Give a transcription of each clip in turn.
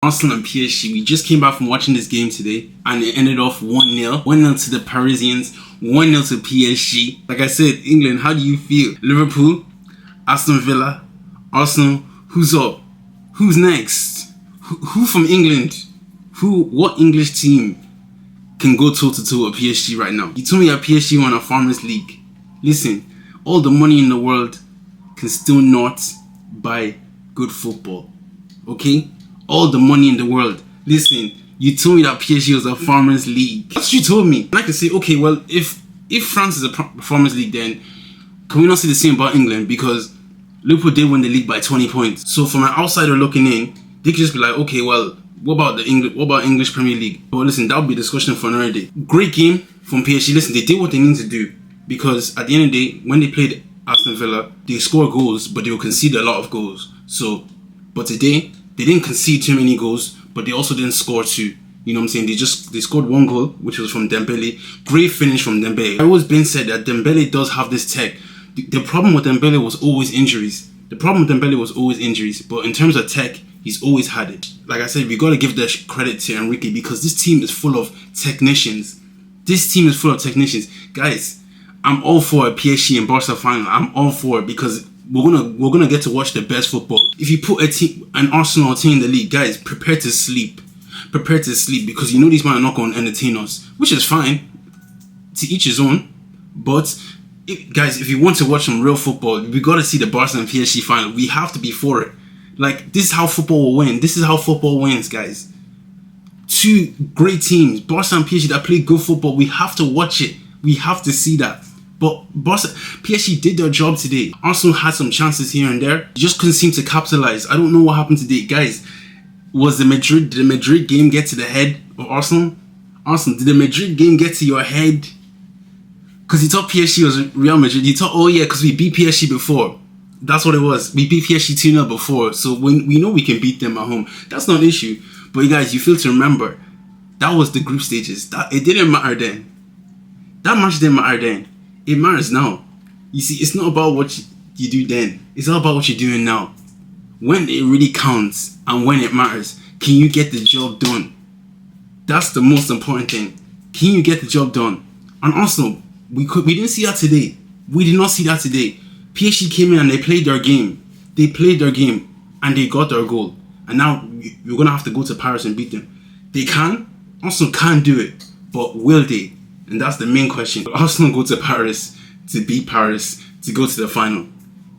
Arsenal and PSG. We just came back from watching this game today and it ended off 1-0. 1-0 to the Parisians, 1-0 to PSG. Like I said, England, how do you feel? Liverpool, Aston Villa, Arsenal, who's up? Who's next? Who from England? What English team can go toe-to-toe with PSG right now? You told me that PSG won a Farmers League. Listen, all the money in the world can still not buy good football. Okay? All the money in the world. Listen, you told me that PSG was a Farmers League. That's what you told me. And I can say, okay, well, if France is a Farmers League, then can we not say the same about England? Because Liverpool did win the league by 20 points. So from an outsider looking in, they could just be like, okay, well, what about English Premier League? But listen, that would be a discussion for another day. Great game from PSG. Listen, they did what they needed to do. Because at the end of the day, when they played Aston Villa, they scored goals, but they will concede a lot of goals. So, but today, they didn't concede too many goals, but they also didn't score two. You know what I'm saying? They scored one goal, which was from Dembele. Great finish from Dembele. I always been said that Dembele does have this tech. The problem with Dembele was always injuries. But in terms of tech, he's always had it. Like I said, we got to give the credit to Enrique because this team is full of technicians. Guys, I'm all for a PSG and Barca final. I'm all for it because we're gonna get to watch the best football. If you put an Arsenal team in the league, guys, prepare to sleep because you know these men are not going to entertain us, which is fine. To each his own. But guys, if you want to watch some real football, we got to see the Barca and PSG final. We have to be for it. Like, this is how football will win. This is how football wins, guys. Two great teams, Barca and PSG, that play good football. We have to watch it. We have to see that. But PSG did their job today. Arsenal had some chances here and there. Just couldn't seem to capitalize. I don't know what happened today. Guys, did the Madrid game get to the head of Arsenal? Arsenal, did the Madrid game get to your head? Because you thought PSG was Real Madrid. You thought, oh yeah, because we beat PSG before. That's what it was. We beat PSG 2-0 before. So when we know we can beat them at home. That's not an issue. But you guys, you fail to remember, that was the group stages. It didn't matter then. That match didn't matter then. It matters now. You see, it's not about what you do then. It's all about what you're doing now. When it really counts and when it matters, can you get the job done? That's the most important thing. Can you get the job done? And Arsenal, we didn't see that today. We did not see that today. PSG came in and they played their game. And they got their goal. And now you're going to have to go to Paris and beat them. They can. Arsenal can do it. But will they? And that's the main question. Arsenal go to Paris to beat Paris to go to the final.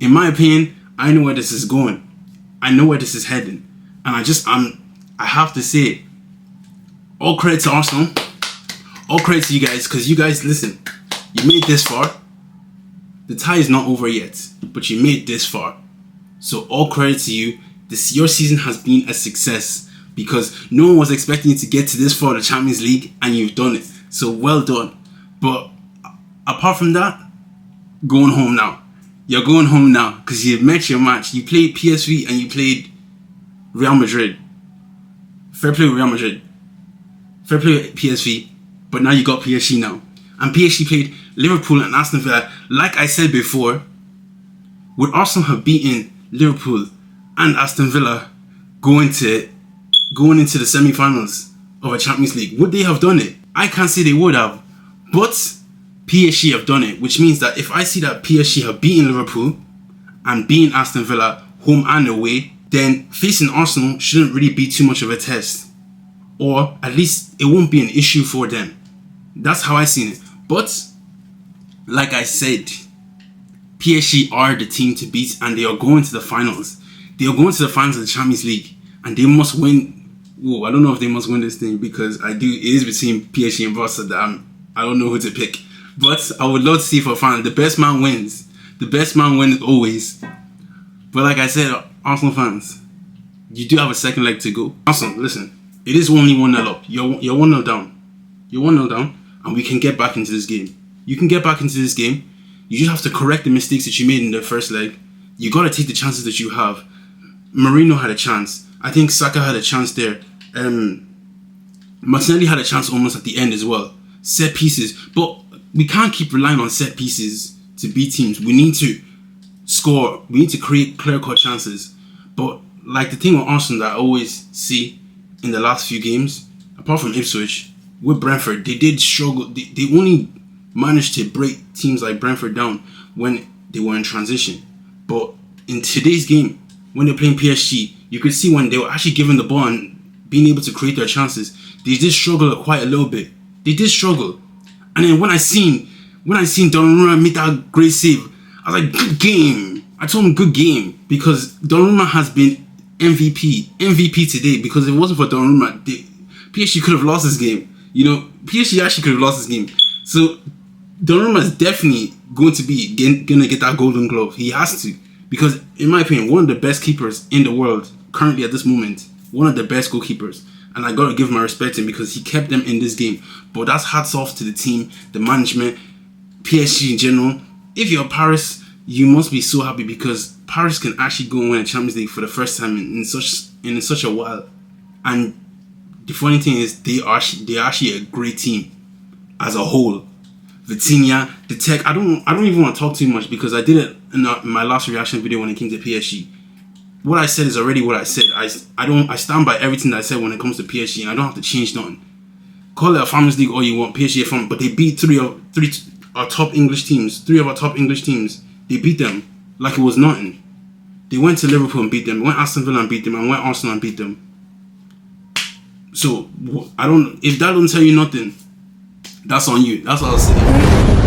In my opinion, I know where this is going. I know where this is heading. And I have to say, all credit to Arsenal. All credit to you guys. Because you guys, listen, you made this far. The tie is not over yet. But you made this far. So all credit to you. Your season has been a success. Because no one was expecting you to get to this far of the Champions League. And you've done it. So well done. But apart from that, going home now. You're going home now because you've met your match. You played PSV and you played Real Madrid. Fair play with Real Madrid. Fair play with PSV. But now you got PSG now. And PSG played Liverpool and Aston Villa. Like I said before, would Arsenal have beaten Liverpool and Aston Villa going into the semi-finals of a Champions League? Would they have done it? I can't say they would have, but PSG have done it, which means that if I see that PSG have beaten Liverpool and beaten Aston Villa home and away, then facing Arsenal shouldn't really be too much of a test, or at least it won't be an issue for them. That's how I seen it. But like I said, PSG are the team to beat, and they are going to the finals. They are going to the finals of the Champions League, and they must win. Whoa, I don't know if they must win this thing because it is between PSG and Barca that I don't know who to pick. But I would love to see for a final. The best man wins. The best man wins always. But like I said, Arsenal fans, you do have a second leg to go. Arsenal, listen, it is only 1-0 up. You're 1-0 down. You're 1-0 down, and we can get back into this game. You can get back into this game. You just have to correct the mistakes that you made in the first leg. You got to take the chances that you have. Marino had a chance. I think Saka had a chance there. Martinelli had a chance almost at the end as well. Set pieces. But we can't keep relying on set pieces to beat teams. We need to score. We need to create clear-cut chances. But like the thing with Arsenal that I always see in the last few games, apart from Ipswich, with Brentford, they did struggle. They only managed to break teams like Brentford down when they were in transition. But in today's game, when they're playing PSG, you could see when they were actually given the ball and being able to create their chances, they did struggle quite a little bit. They did struggle. And then when I seen Donnarumma make that great save, I was like, good game. I told him good game, because Donnarumma has been MVP today. Because if it wasn't for Donnarumma, PSG could have lost this game. You know, PSG actually could have lost this game. So Donnarumma is definitely going to get that Golden Glove. He has to, because in my opinion, one of the best keepers in the world currently at this moment, one of the best goalkeepers. And I gotta give my respect to him because he kept them in this game. But that's hats off to the team, the management, PSG in general. If you're Paris, you must be so happy because Paris can actually go and win a Champions League for the first time in such a while. And the funny thing is, they're actually a great team as a whole. Vitinha, the tech. I don't even want to talk too much because I did it in my last reaction video when it came to PSG. What I said is already what I said. I stand by everything that I said when it comes to PSG, and I don't have to change nothing. Call it a Farmers League all you want, PSG but they beat three of our top English teams. Three of our top English teams. They beat them like it was nothing. They went to Liverpool and beat them. Went Aston Villa and beat them, and went Arsenal and beat them. So if that don't tell you nothing, that's on you. That's all I'll say.